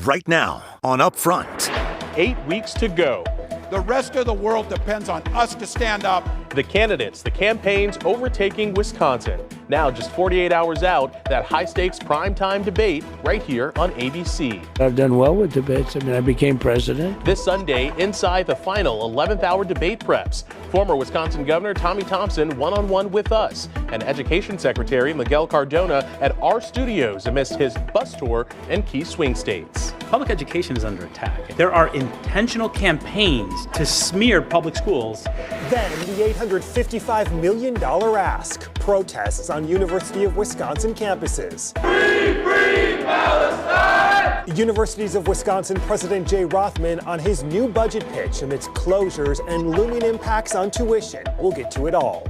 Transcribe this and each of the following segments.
Right now on Upfront. 8 weeks to go. The rest of the world depends on us to stand up. The candidates, the campaigns overtaking Wisconsin. Now just 48 hours out, that high-stakes primetime debate right here on ABC. I've done well with debates. I became president. This Sunday, inside the final 11th hour debate preps, former Wisconsin Governor Tommy Thompson one-on-one with us, and Education Secretary Miguel Cardona at our studios amidst his bus tour in key swing states. Public education is under attack. There are intentional campaigns to smear public schools. Then the $855 million ask. Protests on University of Wisconsin campuses. Free Palestine! Universities of Wisconsin President Jay Rothman on his new budget pitch amidst closures and looming impacts on tuition. We'll get to it all.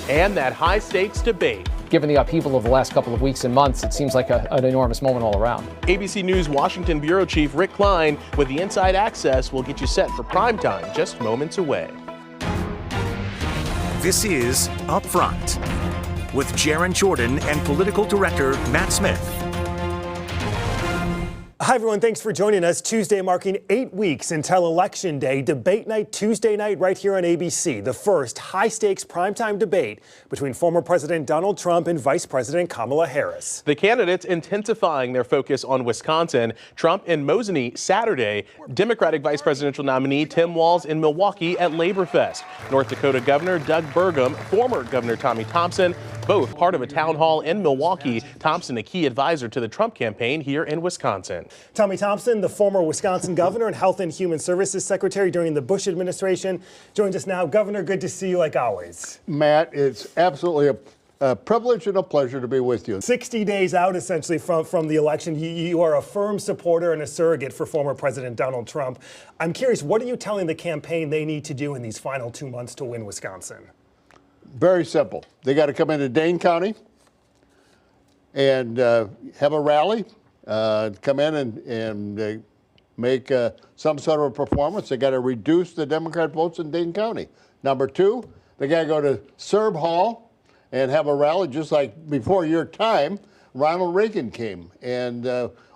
And that high-stakes debate. Given the upheaval of the last couple of weeks and months, it seems like an enormous moment all around. ABC News Washington Bureau Chief Rick Klein with the inside access will get you set for primetime just moments away. This is Upfront with Jaron Jordan and political director Matt Smith. Hi, everyone. Thanks for joining us. Tuesday marking 8 weeks until Election Day. Debate night Tuesday night right here on ABC. The first high-stakes primetime debate between former President Donald Trump and Vice President Kamala Harris. The candidates intensifying their focus on Wisconsin. Trump in Mosinee Saturday. Democratic vice presidential nominee Tim Walz in Milwaukee at Labor Fest. North Dakota Governor Doug Burgum, former Governor Tommy Thompson, both part of a town hall in Milwaukee. Thompson, a key advisor to the Trump campaign here in Wisconsin. Tommy Thompson, the former Wisconsin governor and Health and Human Services secretary during the Bush administration, joins us now. Governor, good to see you like always. Matt, it's absolutely a privilege and a pleasure to be with you. 60 days out, essentially, from the election, you are a firm supporter and a surrogate for former President Donald Trump. I'm curious, what are you telling the campaign they need to do in these final 2 months to win Wisconsin? Very simple. They got to come into Dane County and have a rally, come in and make some sort of a performance. They got to reduce the Democrat votes in Dane County. Number two, they got to go to Serb Hall and have a rally just like before your time. Ronald Reagan came and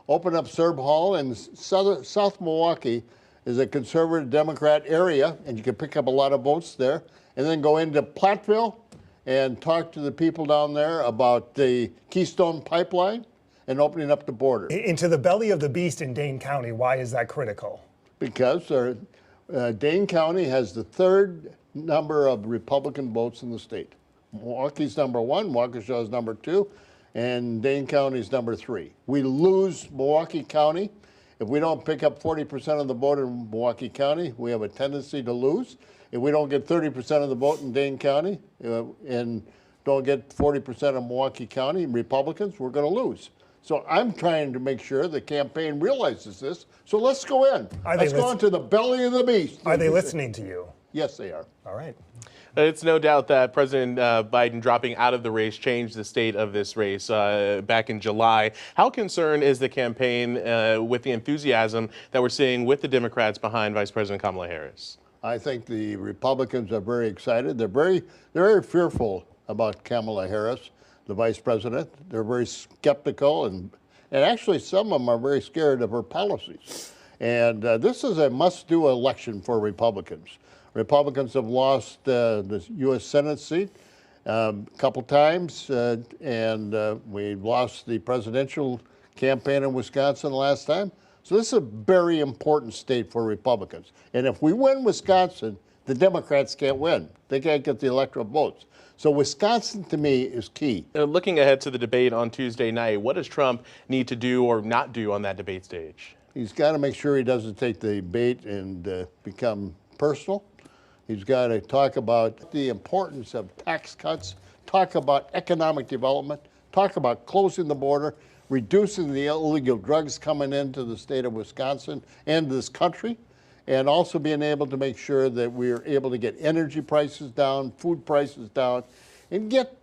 opened up Serb Hall, and South Milwaukee is a conservative Democrat area, and you can pick up a lot of votes there. And then go into Platteville and talk to the people down there about the Keystone Pipeline and opening up the border. Into the belly of the beast in Dane County, why is that critical? Because Dane County has the third number of Republican votes in the state. Milwaukee's number one, Waukesha is number two, and Dane County is number three. We lose Milwaukee County. If we don't pick up 40% of the vote in Milwaukee County, we have a tendency to lose. If we don't get 30% of the vote in Dane County and don't get 40% of Milwaukee County Republicans, we're going to lose. So I'm trying to make sure the campaign realizes this. So let's go in. Let's go into the belly of the beast. Are they listening to you? Yes, they are. All right. It's no doubt that President Biden dropping out of the race changed the state of this race back in July. How concerned is the campaign with the enthusiasm that we're seeing with the Democrats behind Vice President Kamala Harris? I think the Republicans are very excited. They're very fearful about Kamala Harris, the vice president. They're very skeptical, and actually some of them are very scared of her policies. And this is a must-do election for Republicans. Republicans have lost the U.S. Senate seat a couple times, and we lost the presidential campaign in Wisconsin last time. So this is a very important state for Republicans. And if we win Wisconsin, the Democrats can't win. They can't get the electoral votes. So Wisconsin, to me, is key. Looking ahead to the debate on Tuesday night, what does Trump need to do or not do on that debate stage? He's got to make sure he doesn't take the bait and become personal. He's got to talk about the importance of tax cuts, talk about economic development, talk about closing the border, reducing the illegal drugs coming into the state of Wisconsin and this country, and also being able to make sure that we're able to get energy prices down, food prices down, and get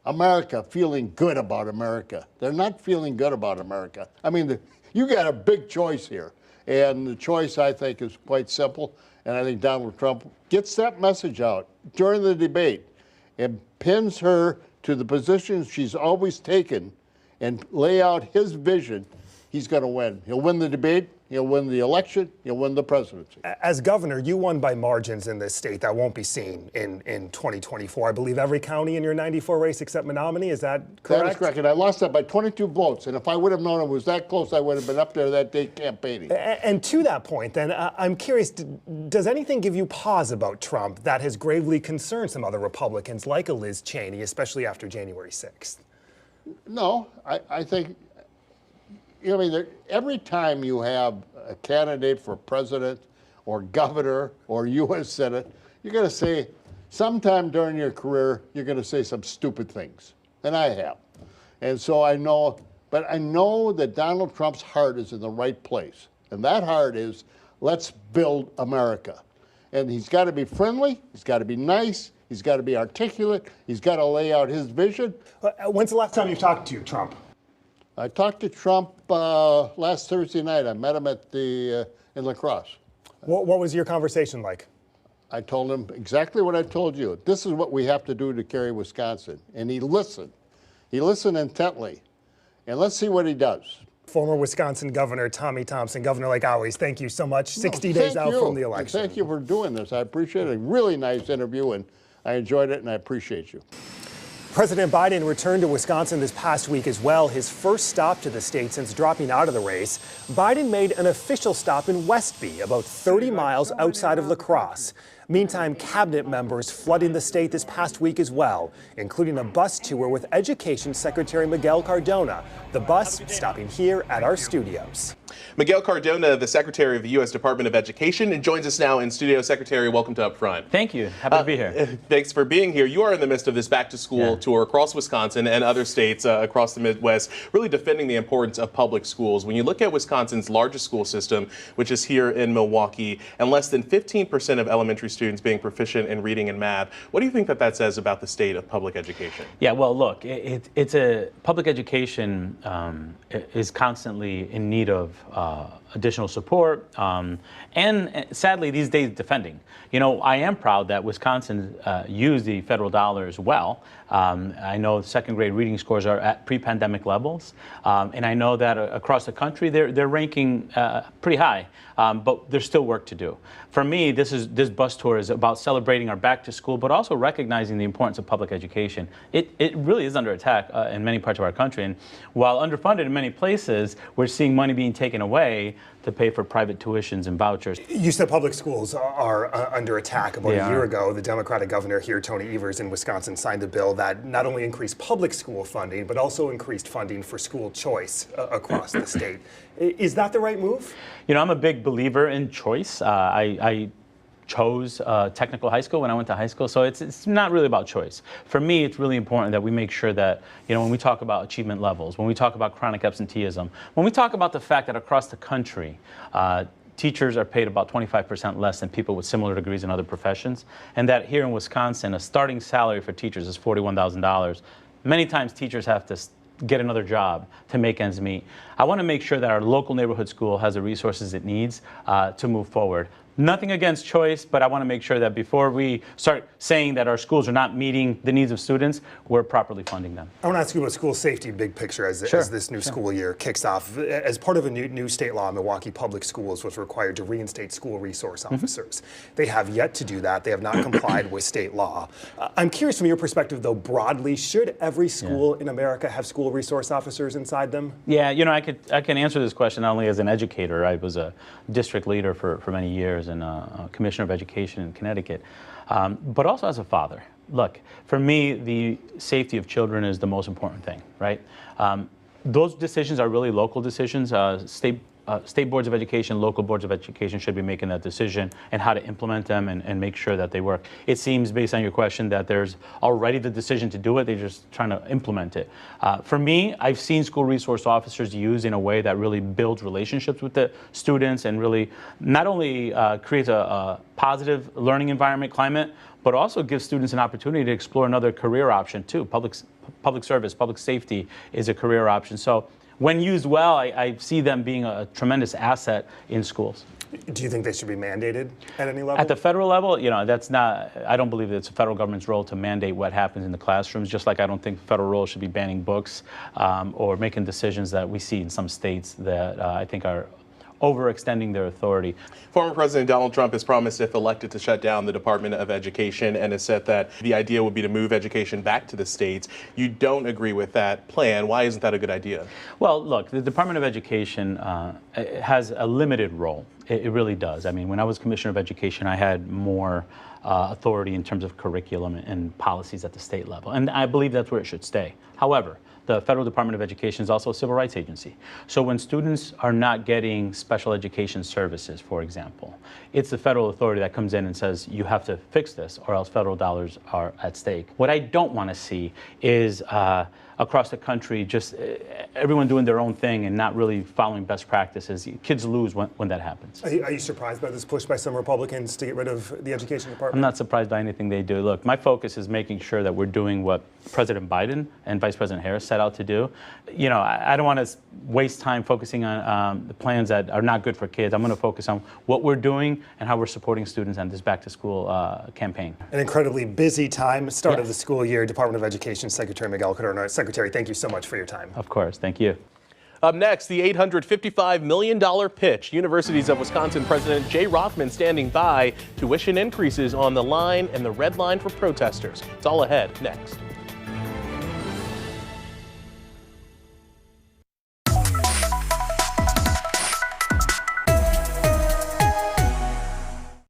America feeling good about America. They're not feeling good about America. I mean, you got a big choice here, and the choice, I think, is quite simple, and I think Donald Trump gets that message out during the debate and pins her to the positions she's always taken and lay out his vision he's going to win. He'll win the debate, he'll win the election, he'll win the presidency. As governor, you won by margins in this state that won't be seen in 2024. I believe every county in your 94 race except Menominee. Is that correct? That is correct. And I lost that by 22 votes. And if I would have known it was that close, I would have been up there that day campaigning. And to that point, then, I'm curious, does anything give you pause about Trump that has gravely concerned some other Republicans like a Liz Cheney, especially after January 6th? No, I think, I mean, every time you have a candidate for president or governor or U.S. Senate, you're going to say, sometime during your career, you're going to say some stupid things. And I have. And so I know that Donald Trump's heart is in the right place. And that heart is, let's build America. And he's got to be friendly, he's got to be nice, he's got to be articulate, he's got to lay out his vision. When's the last time you talked to Trump? I talked to Trump last Thursday night. I met him at in La Crosse. What was your conversation like? I told him exactly what I told you. This is what we have to do to carry Wisconsin. And he listened. He listened intently. And let's see what he does. Former Wisconsin Governor Tommy Thompson. Governor, like always, thank you so much. 60 days out from the election. Thank you for doing this. I appreciate it. A really nice interview, and I enjoyed it, and I appreciate you. President Biden returned to Wisconsin this past week as well, his first stop to the state since dropping out of the race. Biden made an official stop in Westby, about 30 miles outside of La Crosse. Meantime, cabinet members flooding the state this past week as well, including a bus tour with Education Secretary Miguel Cardona. The bus stopping here at our studios. Miguel Cardona, the Secretary of the U.S. Department of Education, and joins us now in studio. Secretary, welcome to Upfront. Thank you. Happy to be here. Thanks for being here. You are in the midst of this back-to-school tour across Wisconsin and other states across the Midwest, really defending the importance of public schools. When you look at Wisconsin's largest school system, which is here in Milwaukee, and less than 15% of elementary students being proficient in reading and math, what do you think that says about the state of public education? Yeah, well, look, it's a public education is constantly in need of additional support, and sadly these days defending. You know, I am proud that Wisconsin used the federal dollars well. I know second grade reading scores are at pre-pandemic levels, and I know that across the country they're ranking pretty high, but there's still work to do. For me, this bus tour is about celebrating our back to school, but also recognizing the importance of public education. It really is under attack in many parts of our country, and while underfunded in many places, we're seeing money being taken away to pay for private tuitions and vouchers. You said public schools are under attack. About a year ago, the Democratic governor here, Tony Evers, in Wisconsin, signed a bill that not only increased public school funding, but also increased funding for school choice across the state. Is that the right move? You know, I'm a big believer in choice. I chose technical high school when I went to high school, so it's not really about choice. For me, it's really important that we make sure that, you know, when we talk about achievement levels, when we talk about chronic absenteeism, when we talk about the fact that across the country, teachers are paid about 25% less than people with similar degrees in other professions, and that here in Wisconsin, a starting salary for teachers is $41,000. Many times teachers have to get another job to make ends meet. I want to make sure that our local neighborhood school has the resources it needs to move forward. Nothing against choice, but I want to make sure that before we start saying that our schools are not meeting the needs of students, we're properly funding them. I want to ask you about school safety, big picture, as this new school year kicks off. As part of a new state law, Milwaukee Public Schools was required to reinstate school resource officers. They have yet to do that. They have not complied with state law. I'm curious from your perspective, though, broadly, should every school in America have school resource officers inside them? Yeah, you know, I can answer this question not only as an educator. I was a district leader for many years and a commissioner of education in Connecticut, but also as a father. Look, for me, the safety of children is the most important thing, right? Those decisions are really local decisions. State boards of education, local boards of education should be making that decision and how to implement them and make sure that they work. It seems, based on your question, that there's already the decision to do it. They're just trying to implement it. For me, I've seen school resource officers used in a way that really builds relationships with the students and really not only creates a positive learning environment climate, but also gives students an opportunity to explore another career option too. Public service, public safety is a career option. So when used well, I see them being a tremendous asset in schools. Do you think they should be mandated at any level? At the federal level, you know, that's not, I don't believe it's the federal government's role to mandate what happens in the classrooms, just like I don't think the federal role should be banning books or making decisions that we see in some states that I think are overextending their authority. Former President Donald Trump has promised, if elected, to shut down the Department of Education and has said that the idea would be to move education back to the states. You don't agree with that plan. Why isn't that a good idea? Well, look, the Department of Education has a limited role. It really does. I mean, when I was Commissioner of Education, I had more authority in terms of curriculum and policies at the state level. And I believe that's where it should stay. However, the Federal Department of Education is also a civil rights agency. So when students are not getting special education services, for example, it's the federal authority that comes in and says, you have to fix this or else federal dollars are at stake. What I don't want to see is across the country just everyone doing their own thing and not really following best practices. Kids lose when that happens. Are you surprised by this push by some Republicans to get rid of the education department? I'm not surprised by anything they do. Look, my focus is making sure that we're doing what President Biden and Vice President Harris set out to do. You know, I don't want to waste time focusing on the plans that are not good for kids. I'm going to focus on what we're doing and how we're supporting students on this back-to-school campaign. An incredibly busy time, start of the school year. Department of Education Secretary Miguel Cardona. Secretary, thank you so much for your time. Of course, thank you. Up next, the $855 million pitch. Universities of Wisconsin President Jay Rothman standing by. Tuition increases on the line and the red line for protesters. It's all ahead next.